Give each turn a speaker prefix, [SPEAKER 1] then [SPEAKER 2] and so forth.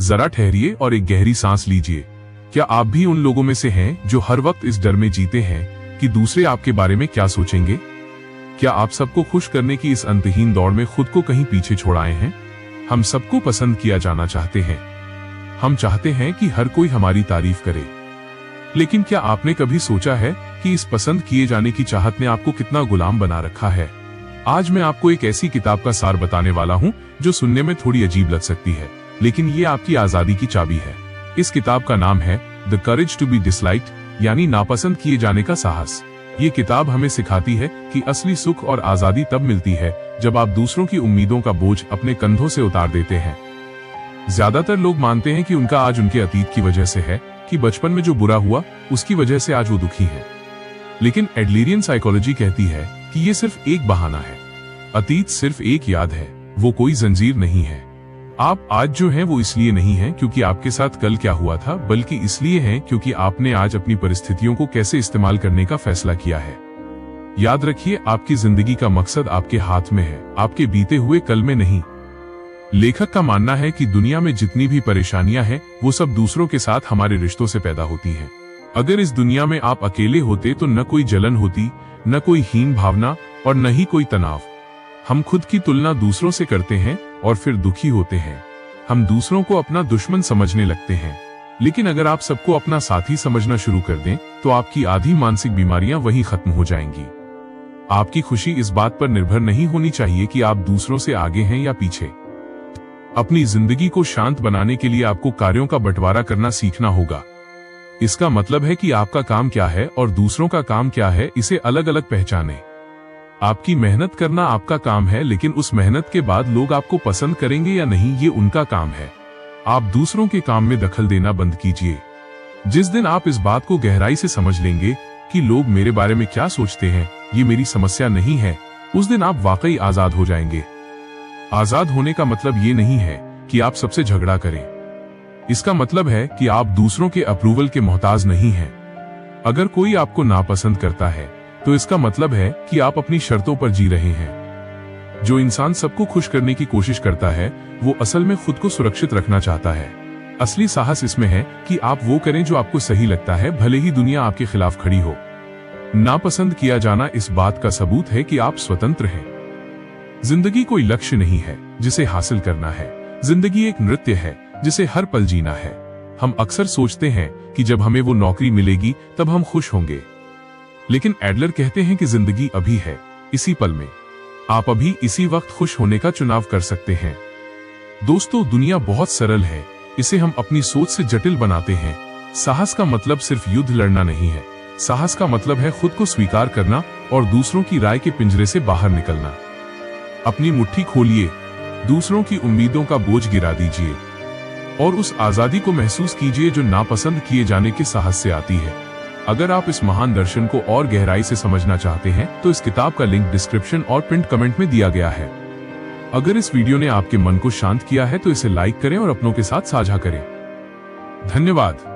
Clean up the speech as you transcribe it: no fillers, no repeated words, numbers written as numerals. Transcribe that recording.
[SPEAKER 1] जरा ठहरिए और एक गहरी सांस लीजिए। क्या आप भी उन लोगों में से हैं जो हर वक्त इस डर में जीते हैं कि दूसरे आपके बारे में क्या सोचेंगे? क्या आप सबको खुश करने की इस अंतहीन दौड़ में खुद को कहीं पीछे छोड़ आए हैं? हम सबको पसंद किया जाना चाहते हैं। हम चाहते हैं कि हर कोई हमारी तारीफ करे। लेकिन क्या आपने कभी सोचा है कि इस पसंद किए जाने की चाहत ने आपको कितना गुलाम बना रखा है? आज मैं आपको एक ऐसी किताब का सार बताने वाला हूं जो सुनने में थोड़ी अजीब लग सकती है, लेकिन ये आपकी आजादी की चाबी है। इस किताब का नाम है the courage to be disliked, यानी नापसंद किए जाने का साहस। ये किताब हमें सिखाती है कि असली सुख और आजादी तब मिलती है जब आप दूसरों की उम्मीदों का बोझ अपने कंधों से उतार देते हैं। ज्यादातर लोग मानते हैं कि उनका आज उनके अतीत की वजह से है, कि बचपन में जो बुरा हुआ उसकी वजह से आज वो दुखी है। लेकिन एडलरियन साइकोलॉजी कहती है कि ये सिर्फ एक बहाना है। अतीत सिर्फ एक याद है, वो कोई जंजीर नहीं है। आप आज जो हैं वो इसलिए नहीं हैं क्योंकि आपके साथ कल क्या हुआ था, बल्कि इसलिए हैं क्योंकि आपने आज अपनी परिस्थितियों को कैसे इस्तेमाल करने का फैसला किया है। याद रखिए, आपकी जिंदगी का मकसद आपके हाथ में है, आपके बीते हुए कल में नहीं। लेखक का मानना है कि दुनिया में जितनी भी परेशानियां हैं वो सब दूसरों के साथ हमारे रिश्तों से पैदा होती हैं। अगर इस दुनिया में आप अकेले होते तो न कोई जलन होती, न कोई हीन भावना और न ही कोई तनाव। हम खुद की तुलना दूसरों से करते हैं और फिर दुखी होते हैं। हम दूसरों को अपना दुश्मन समझने लगते हैं। लेकिन अगर आप सबको अपना साथी समझना शुरू कर दें तो आपकी आधी मानसिक बीमारियां वहीं खत्म हो जाएंगी। आपकी खुशी इस बात पर निर्भर नहीं होनी चाहिए कि आप दूसरों से आगे हैं या पीछे। अपनी जिंदगी को शांत बनाने के लिए आपको कार्यों का बंटवारा करना सीखना होगा। इसका मतलब है कि आपका काम क्या है और दूसरों का काम क्या है, इसे अलग अलग पहचानें। आपकी मेहनत करना आपका काम है, लेकिन उस मेहनत के बाद लोग आपको पसंद करेंगे या नहीं, ये उनका काम है। आप दूसरों के काम में दखल देना बंद कीजिए। जिस दिन आप इस बात को गहराई से समझ लेंगे कि लोग मेरे बारे में क्या सोचते हैं, ये मेरी समस्या नहीं है, उस दिन आप वाकई आजाद हो जाएंगे। आजाद होने का मतलब ये नहीं है कि आप सबसे झगड़ा करें। इसका मतलब है कि आप दूसरों के अप्रूवल के मोहताज नहीं हैं। अगर कोई आपको नापसंद करता है तो इसका मतलब है कि आप अपनी शर्तों पर जी रहे हैं। जो इंसान सबको खुश करने की कोशिश करता है वो असल में खुद को सुरक्षित रखना चाहता है। असली साहस इसमें है कि आप वो करें जो आपको सही लगता है, भले ही दुनिया आपके खिलाफ खड़ी हो। नापसंद किया जाना इस बात का सबूत है कि आप स्वतंत्र हैं। जिंदगी कोई लक्ष्य नहीं है जिसे हासिल करना है। जिंदगी एक नृत्य है जिसे हर पल जीना है। हम अक्सर सोचते हैं कि जब हमें वो नौकरी मिलेगी तब हम खुश होंगे, लेकिन एडलर कहते हैं कि जिंदगी अभी है, इसी पल में। आप अभी इसी वक्त खुश होने का चुनाव कर सकते हैं। दोस्तों, दुनिया बहुत सरल है, इसे हम अपनी सोच से जटिल बनाते हैं। साहस का मतलब सिर्फ युद्ध लड़ना नहीं है। साहस का मतलब है खुद को स्वीकार करना और दूसरों की राय के पिंजरे से बाहर निकलना। अपनी मुट्ठी खोलिए, दूसरों की उम्मीदों का बोझ गिरा दीजिए और उस आजादी को महसूस कीजिए जो नापसंद किए जाने के साहस से आती है। अगर आप इस महान दर्शन को और गहराई से समझना चाहते हैं तो इस किताब का लिंक डिस्क्रिप्शन और पिन कमेंट में दिया गया है। अगर इस वीडियो ने आपके मन को शांत किया है तो इसे लाइक करें और अपनों के साथ साझा करें। धन्यवाद।